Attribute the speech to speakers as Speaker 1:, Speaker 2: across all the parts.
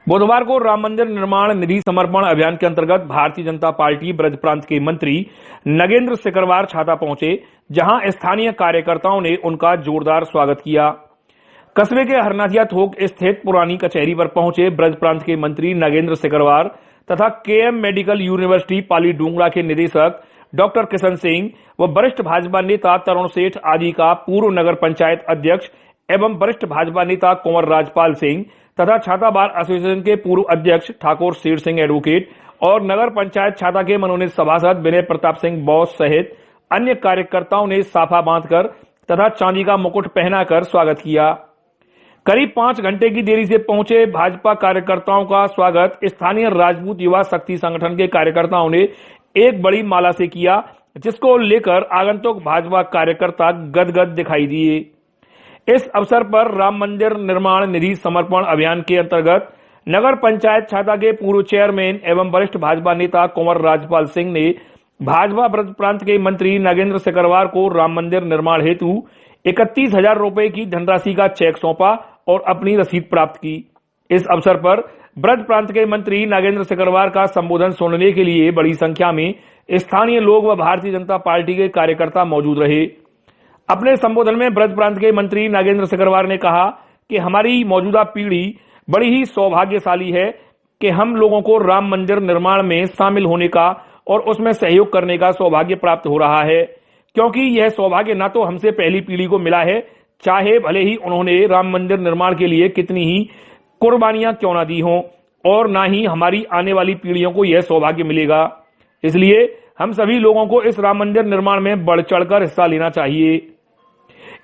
Speaker 1: बुधवार को राम मंदिर निर्माण निधि समर्पण अभियान के अंतर्गत भारतीय जनता पार्टी ब्रज प्रांत के मंत्री नगेंद्र सिकरवार छाता पहुंचे, जहां स्थानीय कार्यकर्ताओं ने उनका जोरदार स्वागत किया। कस्बे के हरनाथिया थोक स्थित पुरानी कचहरी पर पहुंचे ब्रज प्रांत के मंत्री नगेंद्र सिकरवार तथा केएम मेडिकल यूनिवर्सिटी पाली डूंगरा के निदेशक डॉक्टर किशन सिंह व वरिष्ठ भाजपा नेता तरुण सेठ आदि का पूर्व नगर पंचायत अध्यक्ष एवं वरिष्ठ भाजपा नेता कुंवर राजपाल सिंह तथा छाता बार एसोसिएशन के पूर्व अध्यक्ष ठाकुर शेर सिंह एडवोकेट और नगर पंचायत छाता के मनोनीत सभासद विनय प्रताप सिंह बॉस सहित अन्य कार्यकर्ताओं ने साफा बांधकर तथा चांदी का मुकुट पहनाकर स्वागत किया। करीब 5 घंटे की देरी से पहुंचे भाजपा कार्यकर्ताओं का स्वागत स्थानीय राजपूत युवा शक्ति संगठन के कार्यकर्ताओं ने एक बड़ी माला से किया, जिसको लेकर आगंतुक भाजपा कार्यकर्ता गदगद दिखाई दिए। इस अवसर पर राम मंदिर निर्माण निधि समर्पण अभियान के अंतर्गत नगर पंचायत छाता के पूर्व चेयरमैन एवं वरिष्ठ भाजपा नेता कुंवर राजपाल सिंह ने भाजपा ब्रज प्रांत के मंत्री नगेंद्र सिकरवार को राम मंदिर निर्माण हेतु 31,000 रुपए की धनराशि का चेक सौंपा और अपनी रसीद प्राप्त की। इस अवसर पर ब्रज प्रांत के मंत्री नगेंद्र सिकरवार का संबोधन सुनने के लिए बड़ी संख्या में स्थानीय लोग व भारतीय जनता पार्टी के कार्यकर्ता मौजूद रहे। अपने संबोधन में ब्रज प्रांत के मंत्री नगेंद्र सिकरवार ने कहा कि हमारी मौजूदा पीढ़ी बड़ी ही सौभाग्यशाली है कि हम लोगों को राम मंदिर निर्माण में शामिल होने का और उसमें सहयोग करने का सौभाग्य प्राप्त हो रहा है, क्योंकि यह सौभाग्य न तो हमसे पहली पीढ़ी को मिला है, चाहे भले ही उन्होंने राम मंदिर निर्माण के लिए कितनी ही कुर्बानियां क्यों ना दी हों, और ना ही हमारी आने वाली पीढ़ियों को यह सौभाग्य मिलेगा। इसलिए हम सभी लोगों को इस राम मंदिर निर्माण में बढ़ चढ़कर हिस्सा लेना चाहिए।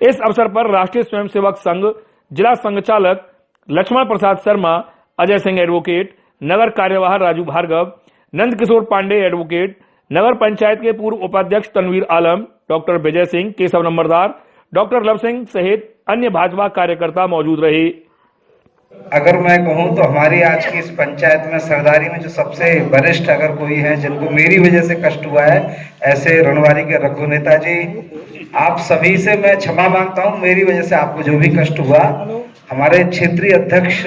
Speaker 1: इस अवसर पर राष्ट्रीय स्वयंसेवक संघ जिला संघचालक लक्ष्मण प्रसाद शर्मा, अजय सिंह एडवोकेट, नगर कार्यवाह राजू भार्गव, नंद किशोर पांडे एडवोकेट, नगर पंचायत के पूर्व उपाध्यक्ष तनवीर आलम, डॉक्टर विजय सिंह, केशव नंबरदार, डॉक्टर लव सिंह सहित अन्य भाजपा कार्यकर्ता मौजूद रहे।
Speaker 2: अगर मैं कहूं तो हमारी आज की इस पंचायत में सरदारी में जो सबसे वरिष्ठ अगर कोई है जिनको मेरी वजह से कष्ट हुआ है, ऐसे रणवारी के रघु नेता जी, आप सभी से मैं क्षमा मांगता हूं। मेरी वजह से आपको जो भी कष्ट हुआ, हमारे क्षेत्रीय अध्यक्ष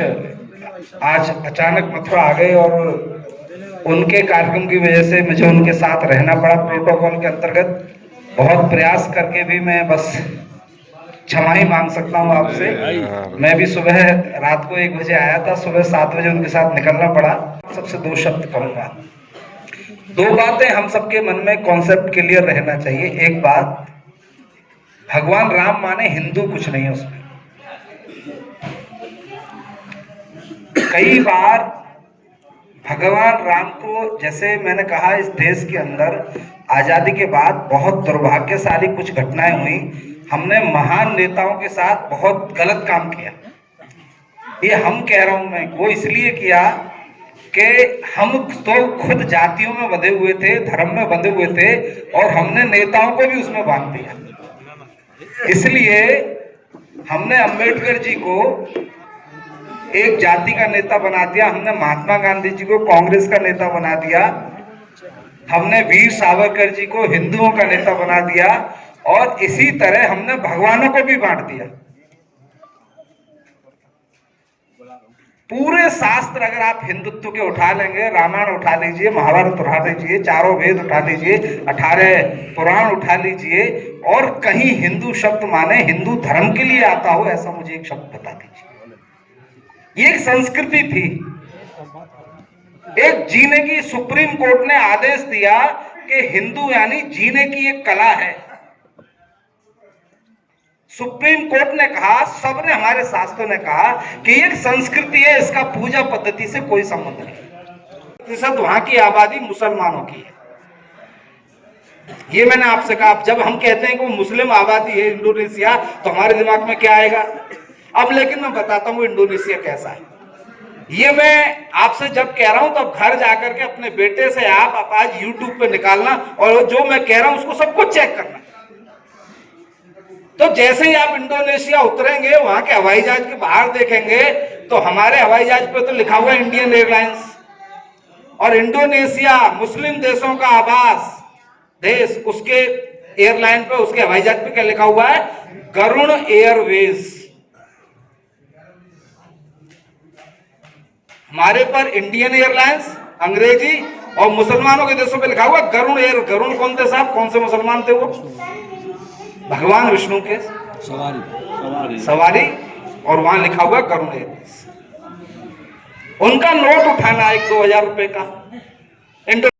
Speaker 2: आज अचानक मथुरा आ गए और उनके कार्यक्रम की वजह से मुझे उनके साथ रहना पड़ा प्रोटोकॉल के अंतर्गत। बहुत प्रयास करके भी मैं बस क्षमा ही मांग सकता हूं आपसे। मैं भी सुबह रात को 1 बजे आया था, सुबह 7 बजे उनके साथ निकलना पड़ा। सबसे 2 शब्द कहूंगा। 2 बातें हम सबके मन में कॉन्सेप्ट क्लियर रहना चाहिए। एक बात, भगवान राम माने हिंदू कुछ नहीं है उसमें। कई बार भगवान राम को, जैसे मैंने कहा, इस देश के अंदर आजादी के बाद बहुत दुर्भाग्यशाली कुछ घटनाएं हुई। हमने महान नेताओं के साथ बहुत गलत काम किया। ये हम कह रहा हूं मैं, वो इसलिए किया कि हम तो खुद जातियों में बंधे हुए थे, धर्म में बंधे हुए थे, और हमने नेताओं को भी उसमें बांध दिया। इसलिए हमने अंबेडकर जी को एक जाति का नेता बना दिया, हमने महात्मा गांधी जी को कांग्रेस का नेता बना दिया, हमने वीर सावरकर जी को हिंदुओं का नेता बना दिया, और इसी तरह हमने भगवानों को भी बांट दिया। पूरे शास्त्र अगर आप हिंदुत्व के उठा लेंगे, रामायण उठा लीजिए, महाभारत उठा लीजिए, चारों वेद उठा लीजिए, 18 पुराण उठा लीजिए, और कहीं हिंदू शब्द माने हिंदू धर्म के लिए आता हो, ऐसा मुझे एक शब्द बता दीजिए। ये एक संस्कृति थी, एक जीने की। सुप्रीम कोर्ट ने आदेश दिया कि हिंदू यानी जीने की एक कला है। सुप्रीम कोर्ट ने कहा, सबने, हमारे शास्त्रों ने कहा कि एक संस्कृति है, इसका पूजा पद्धति से कोई संबंध नहीं। वहां की आबादी मुसलमानों की है। ये मैंने आपसे कहा। जब हम कहते हैं कि वो मुस्लिम आबादी है इंडोनेशिया, तो हमारे दिमाग में क्या आएगा? अब लेकिन मैं बताता हूं इंडोनेशिया कैसा है। ये मैं आपसे जब कह रहा हूं, तब घर जाकर के अपने बेटे से आप आज YouTube पे निकालना, और जो मैं कह रहा हूं उसको सबको चेक करना। तो जैसे ही आप इंडोनेशिया उतरेंगे, वहां के हवाई जहाज के बाहर देखेंगे, तो हमारे हवाई जहाज पे तो लिखा हुआ है इंडियन एयरलाइंस, और इंडोनेशिया मुस्लिम देशों का आवास देश, उसके एयरलाइन पे, उसके हवाई जहाज पे क्या लिखा हुआ है? गरुड़ एयरवेज। हमारे पर इंडियन एयरलाइंस अंग्रेजी और मुसलमानों के देशों पे लिखा हुआ गरुण एयर। गरुण कौन थे साहब? कौन से मुसलमान थे वो? भगवान विष्णु के सवारी। और वहां लिखा हुआ गरुण एयरलाइंस। उनका नोट उठाना 1-2 हजार रुपए का।